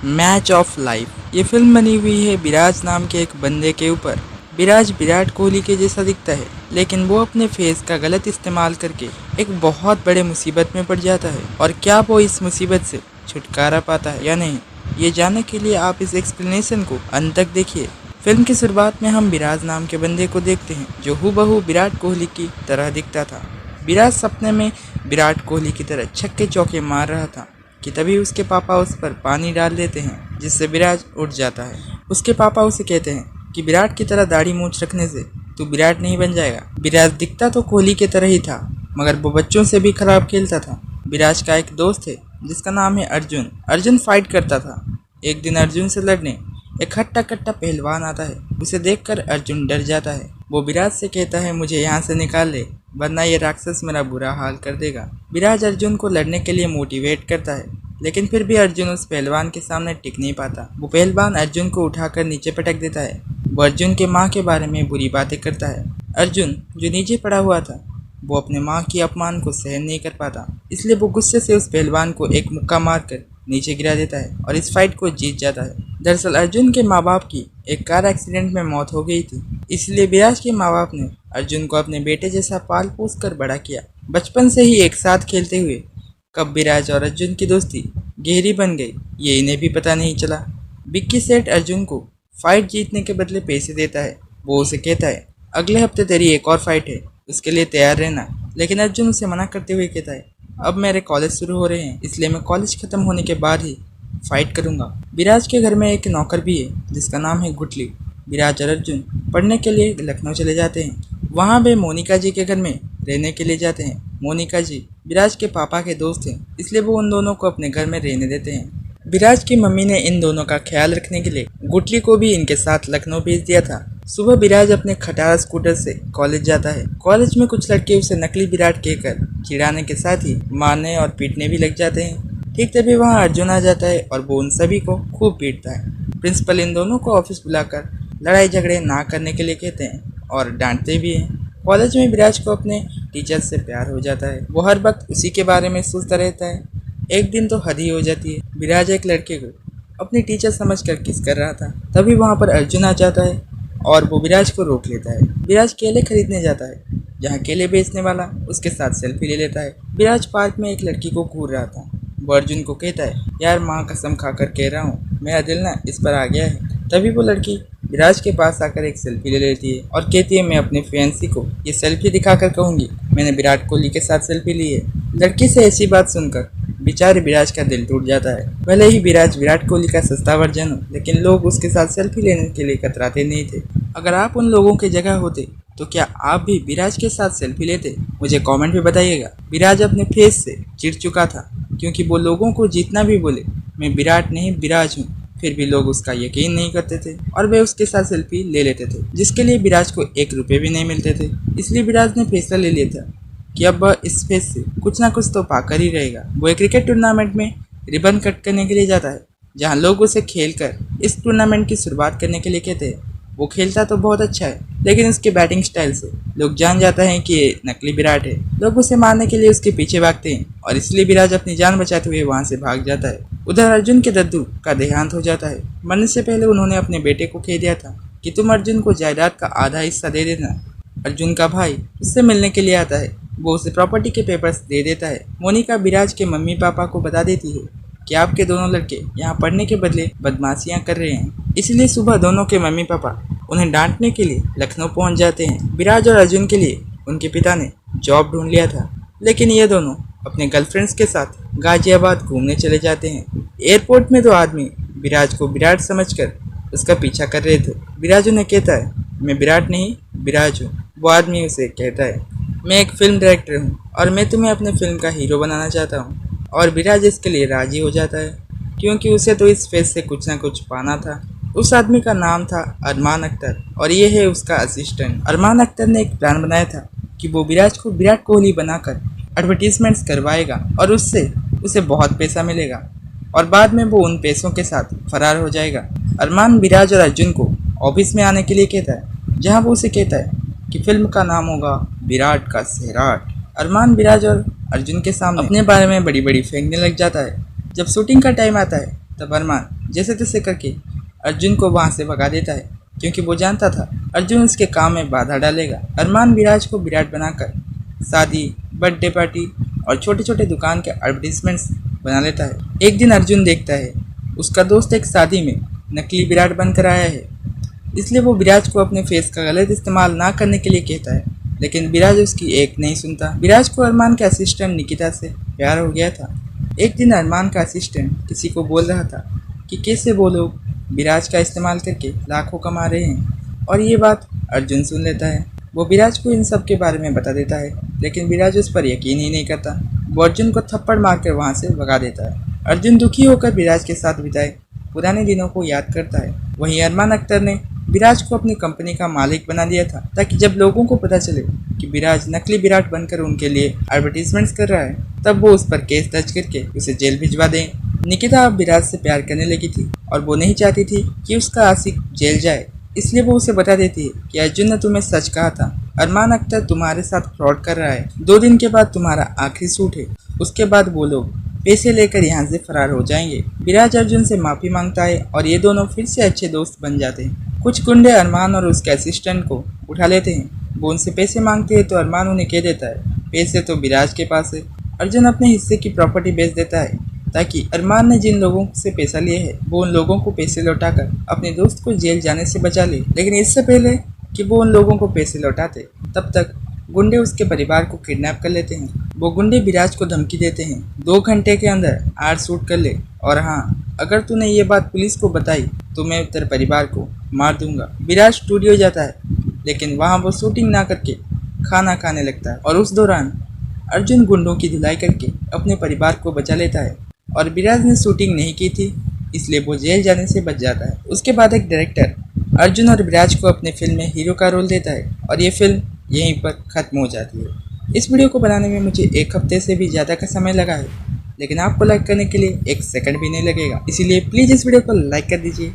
Match of life. ये film बनी हुई है विराज नाम के एक बंदे के ऊपर। विराज विराट कोहली के जैसा दिखता है, लेकिन वो अपने फेस का गलत इस्तेमाल करके एक बहुत बड़े मुसीबत में पड़ जाता है। और क्या वो इस मुसीबत से छुटकारा पाता है या नहीं, ये जानने के लिए आप इस एक्सप्लेनेशन को अंत तक देखिए। फिल्म की शुरुआत में हम विराज नाम के बंदे को देखते हैं, जो हूबहू विराट कोहली की तरह दिखता था। विराज सपने में विराट कोहली की तरह छक्के चौके मार रहा था कि तभी उसके पापा उस पर पानी डाल देते हैं, जिससे विराज उठ जाता है। उसके पापा उसे कहते हैं कि विराट की तरह दाढ़ी मूंछ रखने से तू विराट नहीं बन जाएगा। विराज दिखता तो कोहली की तरह ही था, मगर वो बच्चों से भी खराब खेलता था। विराज का एक दोस्त है जिसका नाम है अर्जुन। अर्जुन फाइट करता था। एक दिन अर्जुन से लड़ने एक हट्टा कट्टा पहलवान आता है। उसे देखकर अर्जुन डर जाता है। वो विराज से कहता है, मुझे यहाँ से निकाल ले, वरना ये राक्षस मेरा बुरा हाल कर देगा। विराज अर्जुन को लड़ने के लिए मोटिवेट करता है, लेकिन फिर भी अर्जुन उस पहलवान के सामने टिक नहीं पाता। वो पहलवान अर्जुन को उठाकर नीचे पटक देता है। वो अर्जुन के माँ के बारे में बुरी बातें करता है। अर्जुन जो नीचे पड़ा हुआ था, वो अपने माँ की अपमान को सहन नहीं कर पाता, इसलिए वो गुस्से से उस पहलवान को एक मुक्का मारकर नीचे गिरा देता है और इस फाइट को जीत जाता है। दरअसल अर्जुन के माँ बाप की एक कार एक्सीडेंट में मौत हो गई थी, इसलिए विराज के माँ बाप ने अर्जुन को अपने बेटे जैसा पाल पोस कर बड़ा किया। बचपन से ही एक साथ खेलते हुए कब विराज और अर्जुन की दोस्ती गहरी बन गई, ये इन्हें भी पता नहीं चला। विक्की सेठ अर्जुन को फाइट जीतने के बदले पैसे देता है। वो उसे कहता है, अगले हफ्ते तेरी एक और फाइट है, उसके लिए तैयार रहना। लेकिन अर्जुन उसे मना करते हुए कहता है, अब मेरे कॉलेज शुरू हो रहे हैं, इसलिए मैं कॉलेज खत्म होने के बाद ही फाइट करूंगा। विराज के घर में एक नौकर भी है जिसका नाम है गुटली। विराज और अर्जुन पढ़ने के लिए लखनऊ चले जाते हैं। वहाँ वे मोनिका जी के घर में रहने के लिए जाते हैं। मोनिका जी विराज के पापा के दोस्त हैं, इसलिए वो उन दोनों को अपने घर में रहने देते हैं। विराज की मम्मी ने इन दोनों का ख्याल रखने के लिए गुटली को भी इनके साथ लखनऊ भेज दिया था। सुबह विराज अपने खटारा स्कूटर से कॉलेज जाता है। कॉलेज में कुछ लड़के उसे नकली विराट कहकर चिढ़ाने के साथ ही मारने और पीटने भी लग जाते हैं। ठीक तभी वहाँ अर्जुन आ जाता है और वो उन सभी को खूब पीटता है। प्रिंसिपल इन दोनों को ऑफिस बुलाकर लड़ाई झगड़े ना करने के लिए कहते हैं और डांटते भी हैं। कॉलेज में विराज को अपने टीचर से प्यार हो जाता है। वो हर वक्त उसी के बारे में सोचता रहता है। एक दिन तो हद ही हो जाती है। विराज एक लड़के को अपनी टीचर समझकर किस कर रहा था, तभी वहाँ पर अर्जुन आ जाता है और वो विराज को रोक लेता है। विराज केले खरीदने जाता है, जहाँ केले बेचने वाला उसके साथ सेल्फी ले लेता है। विराज पार्क में एक लड़की को घूर रहा था। वो अर्जुन को कहता है, यार माँ कसम खाकर कह रहा हूँ, मेरा दिल ना इस पर आ गया है। तभी वो लड़की विराज के पास आकर एक सेल्फी ले लेती है और कहती है, मैं अपने फैंसी को ये सेल्फी दिखाकर कहूँगी मैंने विराट कोहली के साथ सेल्फी ली है। लड़की से ऐसी बात सुनकर बेचारे विराज का दिल टूट जाता है। भले ही विराज विराट कोहली का सस्ता वर्जन हो, लेकिन लोग उसके साथ सेल्फी लेने के लिए कतराते नहीं थे। अगर आप उन लोगों की जगह होते तो क्या आप भी विराज के साथ सेल्फी लेते? मुझे कमेंट में बताइएगा। विराज अपने फेस से चिढ़ चुका था, क्योंकि वो लोगों को जितना भी बोले मैं विराट नहीं विराज हूँ, फिर भी लोग उसका यकीन नहीं करते थे और वे उसके साथ सेल्फी ले लेते थे, जिसके लिए विराज को 1 रुपये भी नहीं मिलते थे। इसलिए विराज ने फैसला ले लिया था कि अब वह इस फेस से कुछ ना कुछ तो पाकर ही रहेगा। वो एक क्रिकेट टूर्नामेंट में रिबन कट करने के लिए जाता है, जहाँ लोग उसे खेलकर इस टूर्नामेंट की शुरुआत करने के लिए कहते हैं। वो खेलता तो बहुत अच्छा है, लेकिन उसके बैटिंग स्टाइल से लोग जान जाते हैं कि ये नकली विराट है। लोग उसे मारने के लिए उसके पीछे भागते हैं और इसलिए विराज अपनी जान बचाते हुए वहाँ से भाग जाता है। उधर अर्जुन के दद्दू का देहांत हो जाता है। मरने से पहले उन्होंने अपने बेटे को कह दिया था कि तुम अर्जुन को जायदाद का आधा हिस्सा दे देना। अर्जुन का भाई उससे मिलने के लिए आता है। वो उसे प्रॉपर्टी के पेपर्स दे देता है। मोनिका विराज के मम्मी पापा को बता देती है कि आपके दोनों लड़के यहाँ पढ़ने के बदले बदमाशियाँ कर रहे हैं। इसलिए सुबह दोनों के मम्मी पापा उन्हें डांटने के लिए लखनऊ पहुँच जाते हैं। विराज और अर्जुन के लिए उनके पिता ने जॉब ढूंढ लिया था, लेकिन ये दोनों अपने गर्लफ्रेंड्स के साथ गाजियाबाद घूमने चले जाते हैं। एयरपोर्ट में 2 आदमी विराज को विराट समझकर उसका पीछा कर रहे थे। विराज उन्हें कहता है, मैं विराट नहीं विराज हूँ। वो आदमी उसे कहता है, मैं एक फिल्म डायरेक्टर हूँ और मैं तुम्हें अपने फिल्म का हीरो बनाना चाहता हूँ। और विराज इसके लिए राजी हो जाता है, क्योंकि उसे तो इस फेस से कुछ ना कुछ पाना था। उस आदमी का नाम था अरमान अख्तर और ये है उसका असिस्टेंट। अरमान अख्तर ने एक प्लान बनाया था कि वो विराज को विराट कोहली बनाकर एडवर्टीजमेंट्स करवाएगा और उससे उसे बहुत पैसा मिलेगा और बाद में वो उन पैसों के साथ फरार हो जाएगा। अरमान विराज और अर्जुन को ऑफिस में आने के लिए कहता है, जहाँ वो उसे कहता है कि फिल्म का नाम होगा विराट का सैराट। अरमान विराज और अर्जुन के सामने अपने बारे में बड़ी बड़ी फेंकने लग जाता है। जब शूटिंग का टाइम आता है तब अरमान जैसे तैसे करके अर्जुन को वहाँ से भगा देता है, क्योंकि वो जानता था अर्जुन उसके काम में बाधा डालेगा। अरमान विराज को विराट बनाकर शादी, बर्थडे पार्टी और छोटे छोटे दुकान के एडवर्टीजमेंट्स बना लेता है। एक दिन अर्जुन देखता है उसका दोस्त एक शादी में नकली विराट बनकर आया है, इसलिए वो विराज को अपने फेस का गलत इस्तेमाल ना करने के लिए कहता है, लेकिन विराज उसकी एक नहीं सुनता। विराज को अरमान के असिस्टेंट निकिता से प्यार हो गया था। एक दिन अरमान का असिस्टेंट किसी को बोल रहा था कि कैसे वो लोग विराज का इस्तेमाल करके लाखों कमा रहे हैं, और ये बात अर्जुन सुन लेता है। वो विराज को इन सब के बारे में बता देता है, लेकिन विराज उस पर यकीन ही नहीं करता। वो अर्जुन को थप्पड़ मारकर वहाँ से भगा देता है। अर्जुन दुखी होकर विराज के साथ बिताए पुराने दिनों को याद करता है। वहीं अरमान अख्तर ने विराज को अपनी कंपनी का मालिक बना दिया था, ताकि जब लोगों को पता चले कि विराज नकली विराट बनकर उनके लिए एडवर्टीजमेंट्स कर रहा है, तब वो उस पर केस दर्ज करके उसे जेल भिजवा दें। निकिता अब विराज से प्यार करने लगी थी और वो नहीं चाहती थी कि उसका आशिक जेल जाए, इसलिए वो उसे बता देती है कि अर्जुन ने तुम्हें सच कहा था, अरमान अख्तर तुम्हारे साथ फ्रॉड कर रहा है। 2 दिन के बाद तुम्हारा आखिरी शूट है, उसके बाद वो लोग पैसे लेकर यहाँ से फरार हो जाएंगे। विराज अर्जुन से माफ़ी मांगता है और ये दोनों फिर से अच्छे दोस्त बन जाते हैं। कुछ गुंडे अरमान और उसके असिस्टेंट को उठा लेते हैं। वो उनसे पैसे मांगते हैं तो अरमान उन्हें कह देता है पैसे तो विराज के पास है। अर्जुन अपने हिस्से की प्रॉपर्टी बेच देता है, ताकि अरमान ने जिन लोगों से पैसा लिए है वो उन लोगों को पैसे लौटाकर अपने दोस्त को जेल जाने से बचा ले। लेकिन इससे पहले कि वो उन लोगों को पैसे लौटाते, तब तक गुंडे उसके परिवार को किडनैप कर लेते हैं। वो गुंडे विराज को धमकी देते हैं 2 घंटे के अंदर आर शूट कर ले, और हाँ, अगर तूने ये बात पुलिस को बताई तो मैं तेरे परिवार को मार दूंगा। विराज स्टूडियो जाता है, लेकिन वहाँ वो शूटिंग ना करके खाना खाने लगता है, और उस दौरान अर्जुन गुंडों की धुलाई करके अपने परिवार को बचा लेता है। और विराज ने शूटिंग नहीं की थी, इसलिए वो जेल जाने से बच जाता है। उसके बाद एक डायरेक्टर अर्जुन और विराज को अपने फिल्म में हीरो का रोल देता है, और ये फिल्म यहीं पर ख़त्म हो जाती है। इस वीडियो को बनाने में मुझे 1 हफ्ते से भी ज़्यादा का समय लगा है, लेकिन आपको लाइक करने के लिए 1 सेकंड भी नहीं लगेगा, इसीलिए प्लीज़ इस वीडियो को लाइक कर दीजिए।